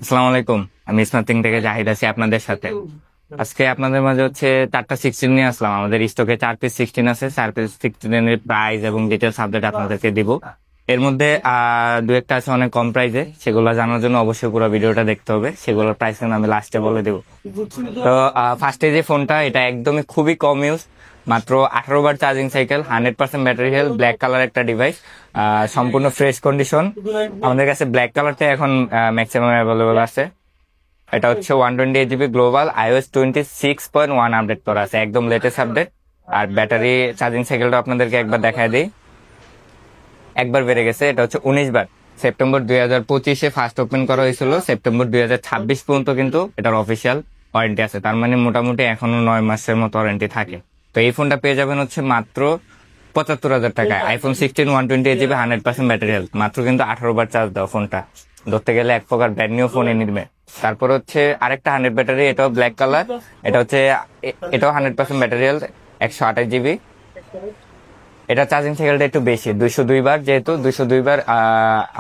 আসসালামু আলাইকুম। আমি স্মার্টিং থেকে জাহিদ আছি আপনাদের সাথে। আজকে আপনাদের মাঝে হচ্ছে 4টা 16 নিয়ে আসলাম। আমাদের স্টকে 4 পিস 16 আছে। 4 পিস 16 এর প্রাইস এবং ডিটেলস আপডেট আপনাদেরকে দিব। এর মধ্যে দু একটা আছে অনেক কম প্রাইসে, সেগুলো জানার জন্য অবশ্যই পুরো ভিডিওটা দেখতে হবে। সেগুলোর প্রাইস কিন্তু আমি লাস্টে বলে দেবো। তো ফার্স্টে যে ফোনটা, এটা একদমই খুবই কম ইউজ, মাত্র 18 বার charging cycle, 100% battery health, black colour একটা ডিভাইস, সম্পূর্ণ ফ্রেশ কন্ডিশন। আমাদের কাছে ব্ল্যাক কালারটা এখন ম্যাক্সিমাম অ্যাভেলেবল আছে। এটা হচ্ছে 128 GB গ্লোবাল, iOS 26.1 আপডেট করা আছে, একদম লেটেস্ট আপডেট। আর ব্যাটারি চার্জিং সাইকেলটা আপনাদেরকে একবার দেখায় দিই, একবার বেড়ে গেছে। এটা হচ্ছে 19 বার। সেপ্টেম্বর 2025-এ ফার্স্ট ওপেন করা হয়েছিল, সেপ্টেম্বর 2026 পর্যন্ত কিন্তু এটার অফিসিয়াল ওয়ারেন্টি আছে। তার মানে মোটামুটি এখনো 9 মাসের মতো ওয়ারেন্টি থাকে। তো এই ফোনটা পেয়ে যাবেন হচ্ছে মাত্র 75,000 টাকায়। আইফোন 16 128 GB 100% ব্যাটারি হেলথ, মাত্র কিন্তু 18 বার চার্জ দেওয়া ফোনটা। ধরতে গেলে এক প্রকার ব্র্যান্ড নিউ ফোন এনে দিবে। তারপর হচ্ছে আরেকটা 100 ব্যাটারি, এটাও ব্ল্যাক কালার। এটা হচ্ছে এটাও 100% ব্যাটারি হেলথ, 128 GB। এটা চার্জিং সাইকেলটা একটু বেশি, 202 বার, যেহেতু 202 বার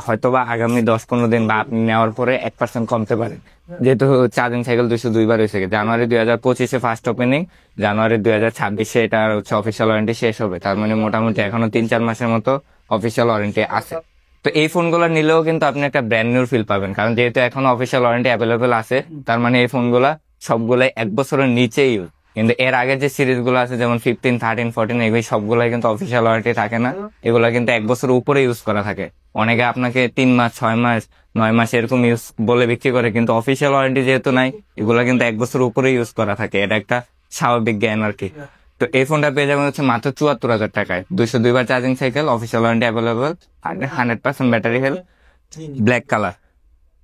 হয়তোবা আগামী 10-15 দিন বা আপনি নেওয়ার পরে 1% কমতে পারে, যেহেতু চার্জিং সাইকেল 202 বার হয়েছে। জানুয়ারি 2025-এ ফার্স্ট ওপেনিং, জানুয়ারি 2026-এ এটা হচ্ছে অফিসিয়াল ওয়ারেন্টি শেষ হবে। তার মানে মোটামুটি এখনো 3-4 মাসের মতো অফিসিয়াল ওয়ারেন্টি আছে। তো এই ফোনগুলো নিলেও কিন্তু আপনি একটা ব্র্যান্ড নিউ ফিল পাবেন, কারণ যেহেতু এখনো অফিসিয়াল ওয়ারেন্টি অ্যাভেলেবেল আছে। তার মানে এই ফোনগুলা সবগুলাই 1 বছরের নিচে ইউজ। কিন্তু এর আগে যে সিরিজ গুলো আছে, যেমন 15, 13, 14, এগুলি সবগুলাই কিন্তু অফিসিয়াল ওয়ারেন্টি থাকে না। এগুলা কিন্তু 1 বছর উপরে ইউজ করা থাকে। অনেকে আপনাকে 3 মাস, 6 মাস, 9 মাস এরকম ইউজ বলে বিক্রি করে, কিন্তু অফিসিয়াল ওয়ারেন্টি যেহেতু নাই, এগুলা কিন্তু 1 বছর উপরে ইউজ করা থাকে। এটা একটা স্বাভাবিক জ্ঞান আর কি। তো এই ফোনটা পেয়ে যাবেন হচ্ছে মাত্র 74,000 টাকায়। 202 বার charging cycle, official warranty available, আর 100% ব্যাটারি হেলথ, ব্ল্যাক কালার।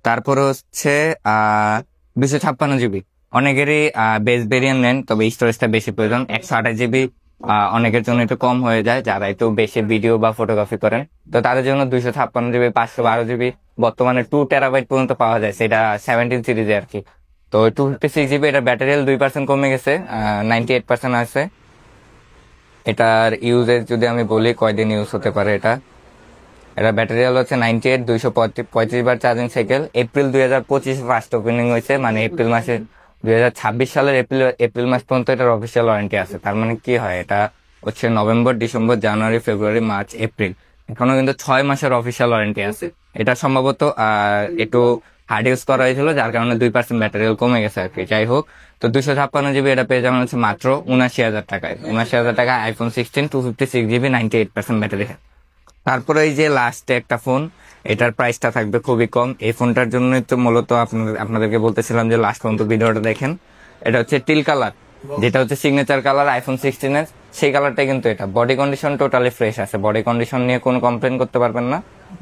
তারপরে হচ্ছে 256 GB। অনেকেরই বেস ভেরিয়েন্ট নেন, তবে স্টোরেজটা বেশি প্রয়োজন। 128 GB অনেকের জন্য একটু কম হয়ে যায়, যারা একটু বেশি ভিডিও বা ফটোগ্রাফি করেন। তো তাদের জন্য 256 GB, 512 GB, বর্তমানে 2 TB পর্যন্ত পাওয়া যায়, সেটা 17 সিরিজে আর কি। তো 256 GB, এটা ব্যাটারি হেলথ 2% কমে গেছে, 98% আছে। এটার ইউজের যদি আমি বলি কয়দিন ইউজ হতে পারে, এটা ব্যাটারি হেলথ হচ্ছে 98, 235 বার charging cycle. April 2025 first opening হয়েছে, মানে এপ্রিল মাসে 2026 সালের এপ্রিল মাস পর্যন্ত এটার অফিসিয়াল ওয়ারেন্টি আছে। তার মানে কি হয়, এটা হচ্ছে নভেম্বর, ডিসেম্বর, জানুয়ারি, ফেব্রুয়ারি, মার্চ, এপ্রিল, এখনো কিন্তু 6 মাসের অফিসিয়াল ওয়ারেন্টি আছে। এটা সম্ভবত একটু হার্ড ইউজ করা হয়েছিল, যার কারণে 2% ব্যাটারি কমে গেছে আর কি। যাই হোক, তো 256 GB এটা পেয়ে যাবেন হচ্ছে মাত্র 79,000 টাকায়। 79,000 টাকায় আইফোন 16 256 GB 98% ব্যাটারি। তারপরে এই যে লাস্টে একটা ফোন, এটার প্রাইসটা থাকবে খুবই কম। এই ফোনটার জন্যই তো মূলত আপনাদেরকে বলতেছিলাম যে লাস্ট পর্যন্ত ভিডিওটা দেখেন। এটা হচ্ছে টিল কালার, যেটা হচ্ছে সিগনেচার কালার আইফোন 16-এর, সেই কালারটাই কিন্তু এটা। বডি কন্ডিশন টোটালি ফ্রেশ আছে, বডি কন্ডিশন নিয়ে কোনো কমপ্লেন করতে পারবেন না।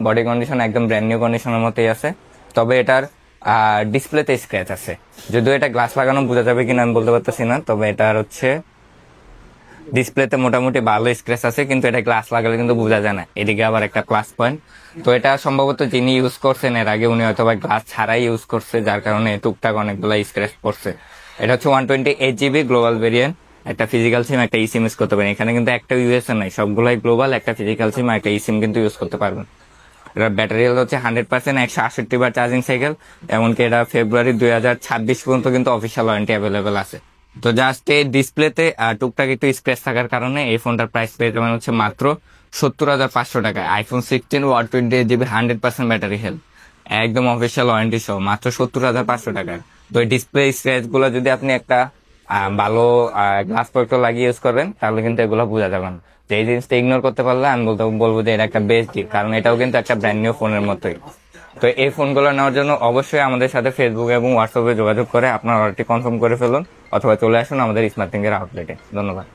বডি কন্ডিশন একদম ব্র্যান্ড নিউ কন্ডিশনের মতোই আছে। তবে এটার ডিসপ্লেতে স্ক্র্যাচ আছে, যদিও এটা গ্লাস লাগানো বোঝা যাবে কিনা আমি বলতে পারতেছি না। তবে এটার হচ্ছে ডিসপ্লেতে মোটামুটি ভালো স্ক্র্যাচ আছে, কিন্তু এটা গ্লাস লাগালে কিন্তু বোঝা যায় না, এদিকে আবার একটা প্লাস পয়েন্ট। তো এটা সম্ভবত যিনি ইউজ করছেন এর আগে, উনি হয়তো গ্লাস ছাড়াই ইউজ করছে, যার কারণে টুকটাক অনেকগুলো স্ক্র্যাচ পড়ছে। এটা হচ্ছে 128 GB গ্লোবাল ভেরিয়েন্ট, একটা ফিজিক্যাল সিম, একটা ই সিম ইউজ করতে পারেন। এখানে কিন্তু একটা ইউএসএ নাই, সবগুলাই গ্লোবাল, একটা ফিজিক্যাল সিম আর একটা ই সিম কিন্তু ইউজ করতে পারবেন। এটা ব্যাটারি হেলথ হচ্ছে 100%, 168 বার চার্জিং সাইকেল। এমনকি এটা ফেব্রুয়ারি 2026 পর্যন্ত কিন্তু অফিসিয়াল ওয়ারেন্টি অ্যাভেলেবেল আছে। তো জাস্ট এই ডিসপ্লেতে টুকটাক একটু স্ক্র্যাচ থাকার কারণে এই ফোনটার প্রাইস পেয়ে যাবেন হচ্ছে মাত্র 70,500 টাকায়। আইফোন 16 128 GB 100% ব্যাটারি হেলথ, একদম অফিসিয়াল ওয়ারেন্টি সহ, মাত্র 70,500 টাকায়। তো এই ডিসপ্লে স্ক্র্যাচ গুলো যদি আপনি একটা ভালো গ্লাস প্রোটেক্টর লাগিয়ে ইউজ করবেন, তাহলে কিন্তু এগুলো বোঝা যাবে না। যে এই জিনিসটা ইগনোর করতে পারলে আমি বলবো যে এটা একটা বেস্ট দিক, কারণ এটাও কিন্তু একটা ব্র্যান্ড নিউ ফোনের মতোই। তো এই ফোনগুলো নেওয়ার জন্য অবশ্যই আমাদের সাথে ফেসবুক এবং হোয়াটসঅ্যাপে যোগাযোগ করে আপনার অর্ডারটি কনফার্ম করে ফেলুন, অথবা চলে আসুন আমাদের স্মার্টিং এর আউটলেটে। ধন্যবাদ।